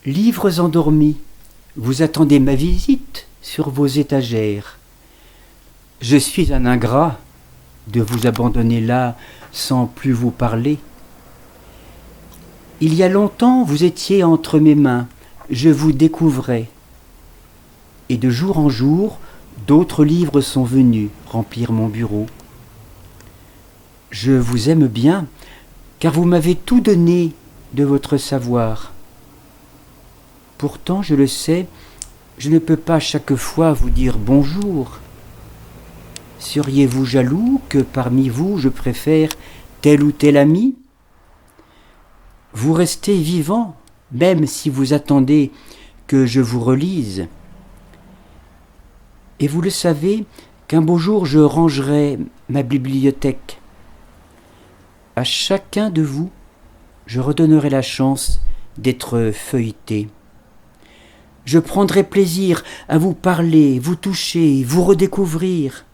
Livres endormis, vous attendez ma visite sur vos étagères. Je suis un ingrat de vous abandonner là sans plus vous parler. Il y a longtemps vous étiez entre mes mains, je vous découvrais. Et de jour en jour, d'autres livres sont venus remplir mon bureau. Je vous aime bien, car vous m'avez tout donné de votre savoir. Pourtant, je le sais, je ne peux pas chaque fois vous dire bonjour. Seriez-vous jaloux que parmi vous je préfère tel ou tel ami? Vous restez vivant, même si vous attendez que je vous relise. Et vous le savez qu'un beau jour je rangerai ma bibliothèque. À chacun de vous, je redonnerai la chance d'être feuilleté. Je prendrai plaisir à vous parler, vous toucher, vous redécouvrir.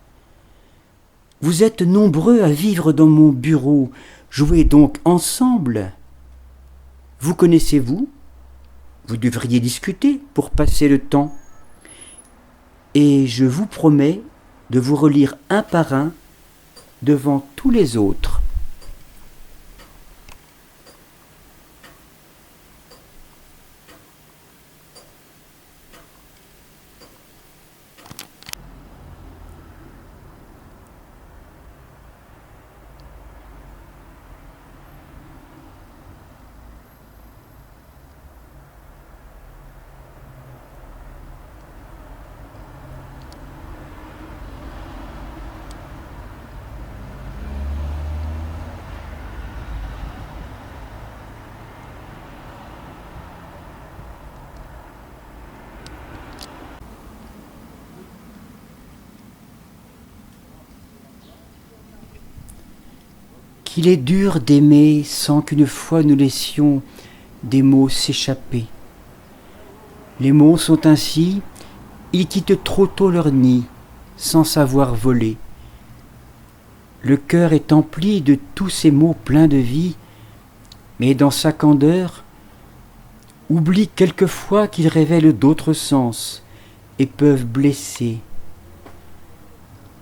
Vous êtes nombreux à vivre dans mon bureau, jouez donc ensemble. Vous connaissez-vous? Vous devriez discuter pour passer le temps. Et je vous promets de vous relire un par un devant tous les autres. Qu'il est dur d'aimer sans qu'une fois nous laissions des mots s'échapper. Les mots sont ainsi, ils quittent trop tôt leur nid, sans savoir voler. Le cœur est empli de tous ces mots pleins de vie, mais dans sa candeur, oublie quelquefois qu'ils révèlent d'autres sens et peuvent blesser.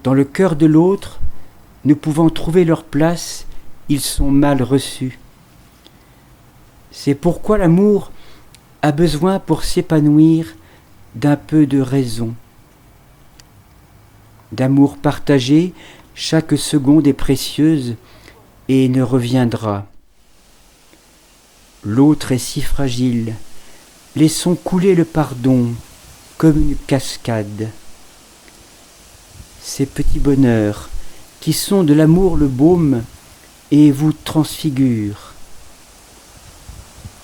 Dans le cœur de l'autre, ne pouvant trouver leur place, ils sont mal reçus. C'est pourquoi l'amour a besoin pour s'épanouir d'un peu de raison. D'amour partagé, chaque seconde est précieuse et ne reviendra. L'autre est si fragile, laissons couler le pardon comme une cascade. Ces petits bonheurs qui sont de l'amour le baume et vous transfigurent.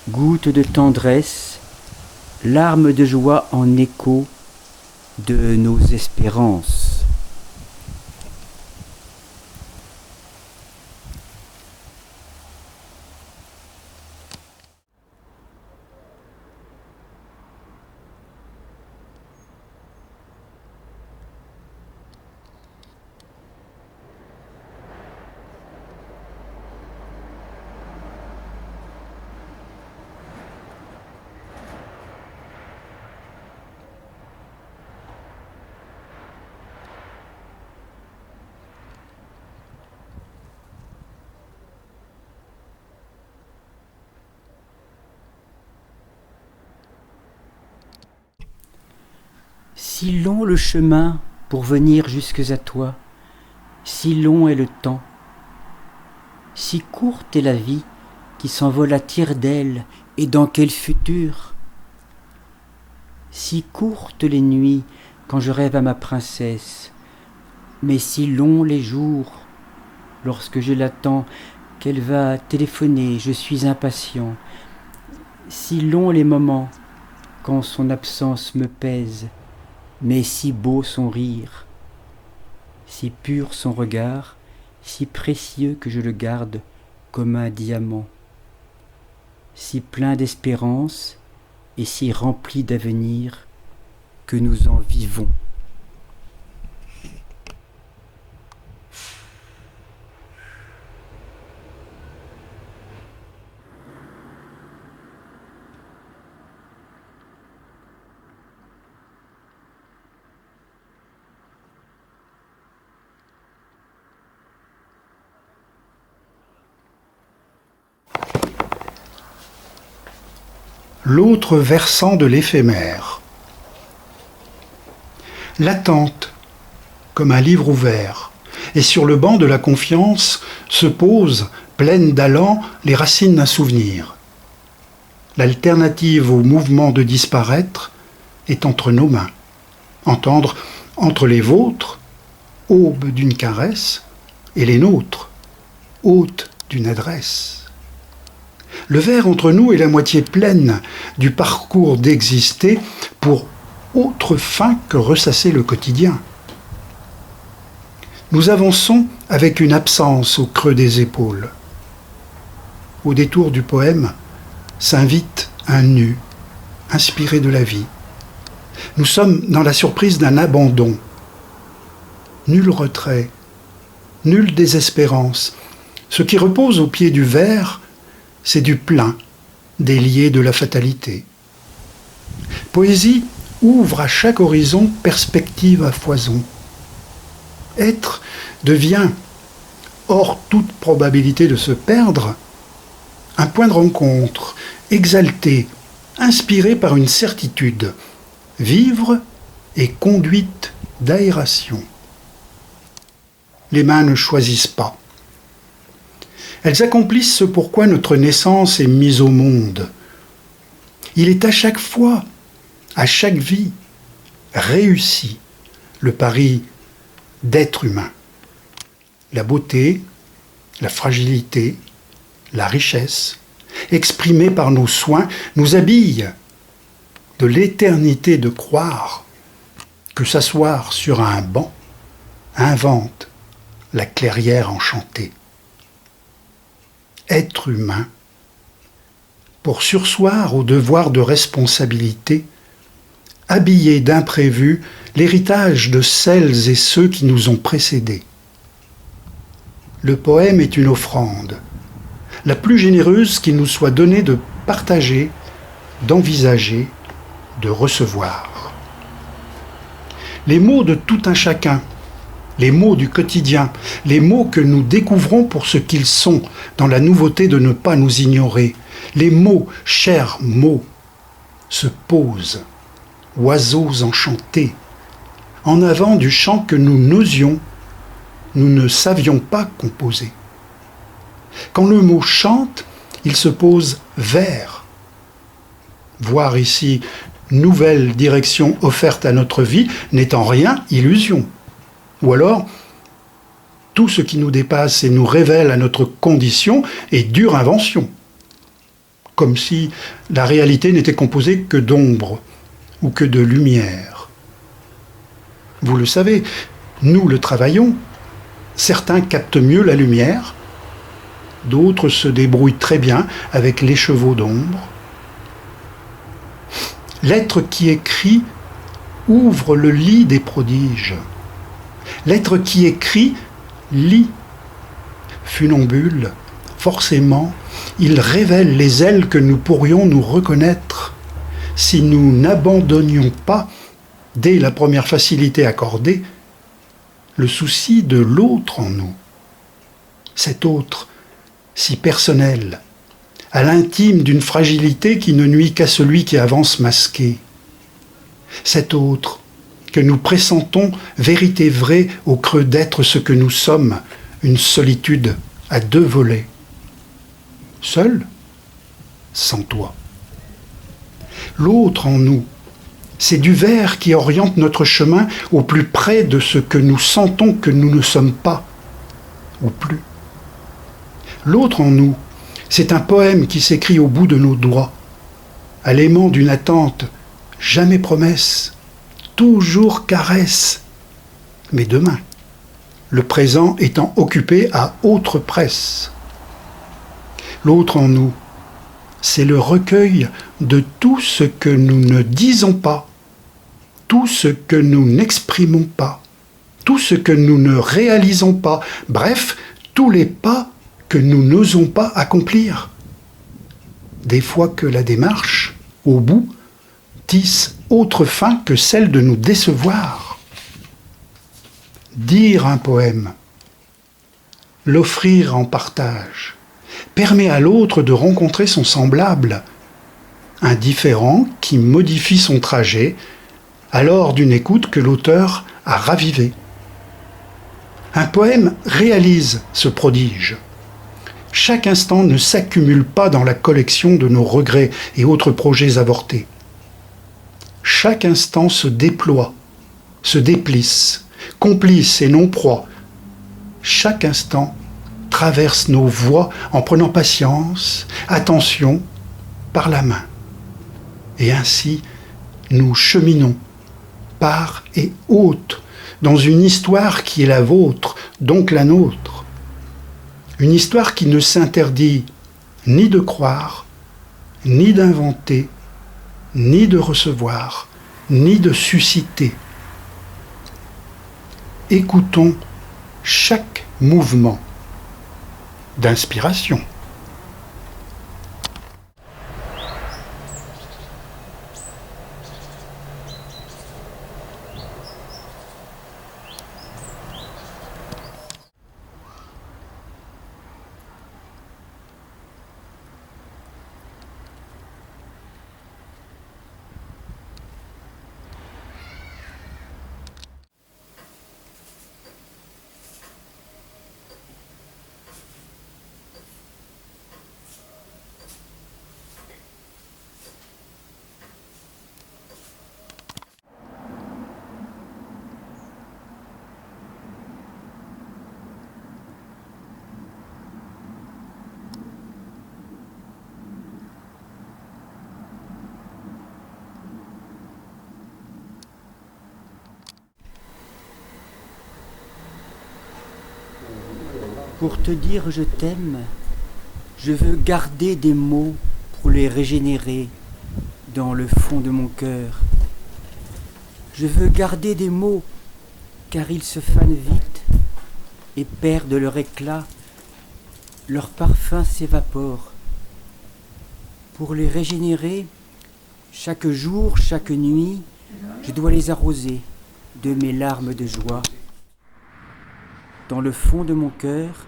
Gouttes de tendresse, larmes de joie en écho de nos espérances. Si long le chemin pour venir jusque à toi, si long est le temps, si courte est la vie qui s'envole à tire-d'aile, et dans quel futur? Si courtes les nuits quand je rêve à ma princesse, mais si longs les jours lorsque je l'attends, qu'elle va téléphoner, je suis impatient. Si longs les moments quand son absence me pèse, mais si beau son rire, si pur son regard, si précieux que je le garde comme un diamant, si plein d'espérance et si rempli d'avenir que nous en vivons. l'autre versant de l'éphémère. L'attente, comme un livre ouvert, et sur le banc de la confiance se posent, pleines d'allant, les racines d'un souvenir. L'alternative au mouvement de disparaître est entre nos mains. Entendre entre les vôtres, aube d'une caresse, et les nôtres, hôte d'une adresse. Le verre entre nous est la moitié pleine du parcours d'exister pour autre fin que ressasser le quotidien. Nous avançons avec une absence au creux des épaules. Au détour du poème s'invite un nu, inspiré de la vie. Nous sommes dans la surprise d'un abandon. Nul retrait, nulle désespérance. Ce qui repose au pied du verre, c'est du plein, délié de la fatalité. Poésie ouvre à chaque horizon perspective à foison. Être devient, hors toute probabilité de se perdre, un point de rencontre, exalté, inspiré par une certitude, vivre et conduite d'aération. Les mains ne choisissent pas. Elles accomplissent ce pourquoi notre naissance est mise au monde. Il est à chaque fois, à chaque vie, réussi le pari d'être humain. La beauté, la fragilité, la richesse, exprimée par nos soins, nous habillent de l'éternité de croire que s'asseoir sur un banc invente la clairière enchantée. Être humain, pour surseoir au devoir de responsabilité, habiller d'imprévu l'héritage de celles et ceux qui nous ont précédés. Le poème est une offrande, la plus généreuse qu'il nous soit donné de partager, d'envisager, de recevoir. Les mots de tout un chacun, les mots du quotidien, les mots que nous découvrons pour ce qu'ils sont, dans la nouveauté de ne pas nous ignorer, les mots, chers mots, se posent, oiseaux enchantés, en avant du chant que nous n'osions, nous ne savions pas composer. Quand le mot chante, il se pose vers. Voir ici nouvelle direction offerte à notre vie n'est en rien illusion. Ou alors, tout ce qui nous dépasse et nous révèle à notre condition est dure invention. Comme si la réalité n'était composée que d'ombre ou que de lumière. Vous le savez, nous le travaillons. Certains captent mieux la lumière, d'autres se débrouillent très bien avec l'écheveau d'ombre. L'être qui écrit ouvre le lit des prodiges. L'être qui écrit lit. Funambule, forcément, il révèle les ailes que nous pourrions nous reconnaître si nous n'abandonnions pas, dès la première facilité accordée, le souci de l'autre en nous. Cet autre, si personnel, à l'intime d'une fragilité qui ne nuit qu'à celui qui avance masqué. Cet autre, que nous pressentons vérité vraie au creux d'être ce que nous sommes, une solitude à deux volets. Seul, sans toi. L'autre en nous, c'est du verre qui oriente notre chemin au plus près de ce que nous sentons que nous ne sommes pas, ou plus. L'autre en nous, c'est un poème qui s'écrit au bout de nos doigts, à l'aimant d'une attente, jamais promesse, toujours caresse, mais demain, le présent étant occupé à autre presse. L'autre en nous, c'est le recueil de tout ce que nous ne disons pas, tout ce que nous n'exprimons pas, tout ce que nous ne réalisons pas, bref, tous les pas que nous n'osons pas accomplir. Des fois que la démarche, au bout, tisse autre fin que celle de nous décevoir. Dire un poème, l'offrir en partage, permet à l'autre de rencontrer son semblable, un différent qui modifie son trajet à l'heure d'une écoute que l'auteur a ravivée. Un poème réalise ce prodige. Chaque instant ne s'accumule pas dans la collection de nos regrets et autres projets avortés. Chaque instant se déploie, se déplisse, complice et non proie. Chaque instant traverse nos voies en prenant patience, attention, par la main. Et ainsi, nous cheminons, part et autre, dans une histoire qui est la vôtre, donc la nôtre. Une histoire qui ne s'interdit ni de croire, ni d'inventer, ni de recevoir, ni de susciter. Écoutons chaque mouvement d'inspiration. Pour te dire je t'aime, je veux garder des mots pour les régénérer dans le fond de mon cœur. Je veux garder des mots car ils se fanent vite et perdent leur éclat, leur parfum s'évapore. Pour les régénérer, chaque jour, chaque nuit, je dois les arroser de mes larmes de joie. Dans le fond de mon cœur,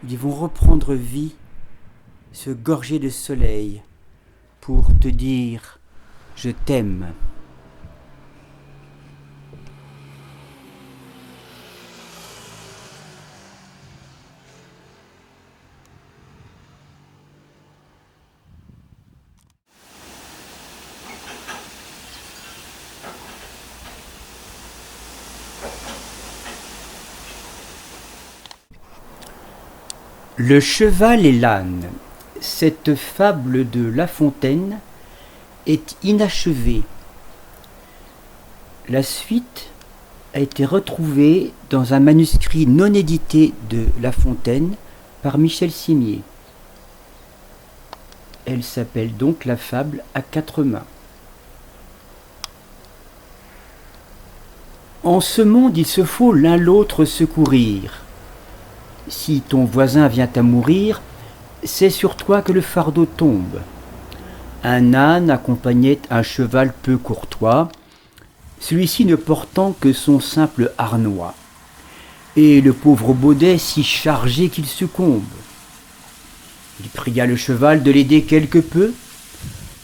ils vont reprendre vie, se gorger de soleil, pour te dire « je t'aime ». Le cheval et l'âne, cette fable de La Fontaine est inachevée. La suite a été retrouvée dans un manuscrit non édité de La Fontaine par Michel Simier. Elle s'appelle donc la fable à quatre mains. En ce monde, il se faut l'un l'autre secourir. Si ton voisin vient à mourir, c'est sur toi que le fardeau tombe. Un âne accompagnait un cheval peu courtois, celui-ci ne portant que son simple harnois, et le pauvre baudet si chargé qu'il succombe. Il pria le cheval de l'aider quelque peu,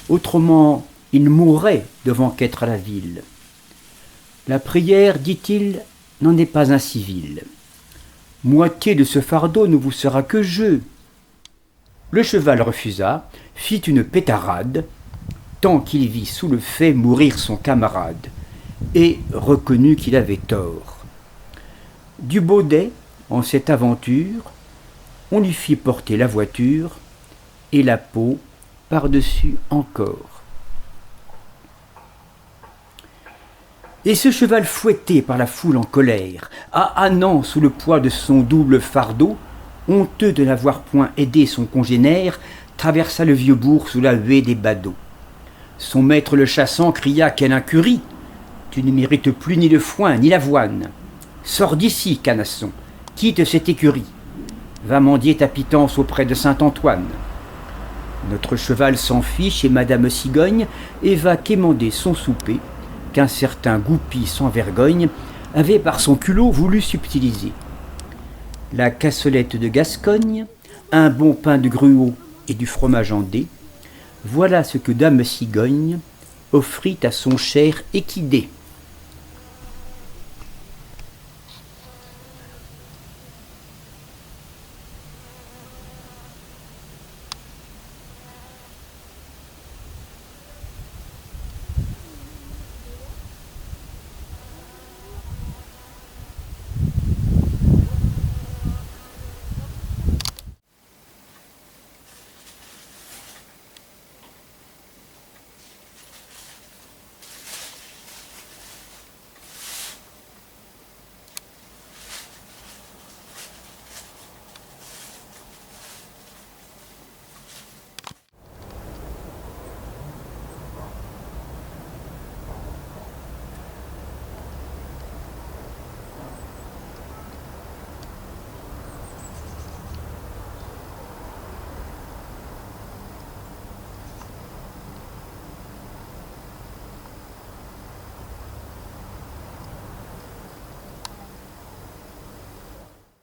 autrement il mourrait devant qu'être à la ville. La prière, dit-il, n'en est pas incivile. Moitié de ce fardeau ne vous sera que jeu. Le cheval refusa, fit une pétarade, tant qu'il vit sous le fait mourir son camarade, et reconnut qu'il avait tort. Du baudet, en cette aventure, on lui fit porter la voiture, et la peau par-dessus encore. Et ce cheval fouetté par la foule en colère, ânant sous le poids de son double fardeau, honteux de n'avoir point aidé son congénère, traversa le vieux bourg sous la huée des badauds. Son maître le chassant cria « Quelle incurie ! Tu ne mérites plus ni le foin ni l'avoine. Sors d'ici, canasson, quitte cette écurie. Va mendier ta pitance auprès de Saint-Antoine. » Notre cheval s'enfuit chez Madame Cigogne et va quémander son souper, qu'un certain goupil sans vergogne avait par son culot voulu subtiliser. La cassolette de Gascogne, un bon pain de gruau et du fromage en dés, Voilà ce que Dame Cigogne offrit à son cher équidé.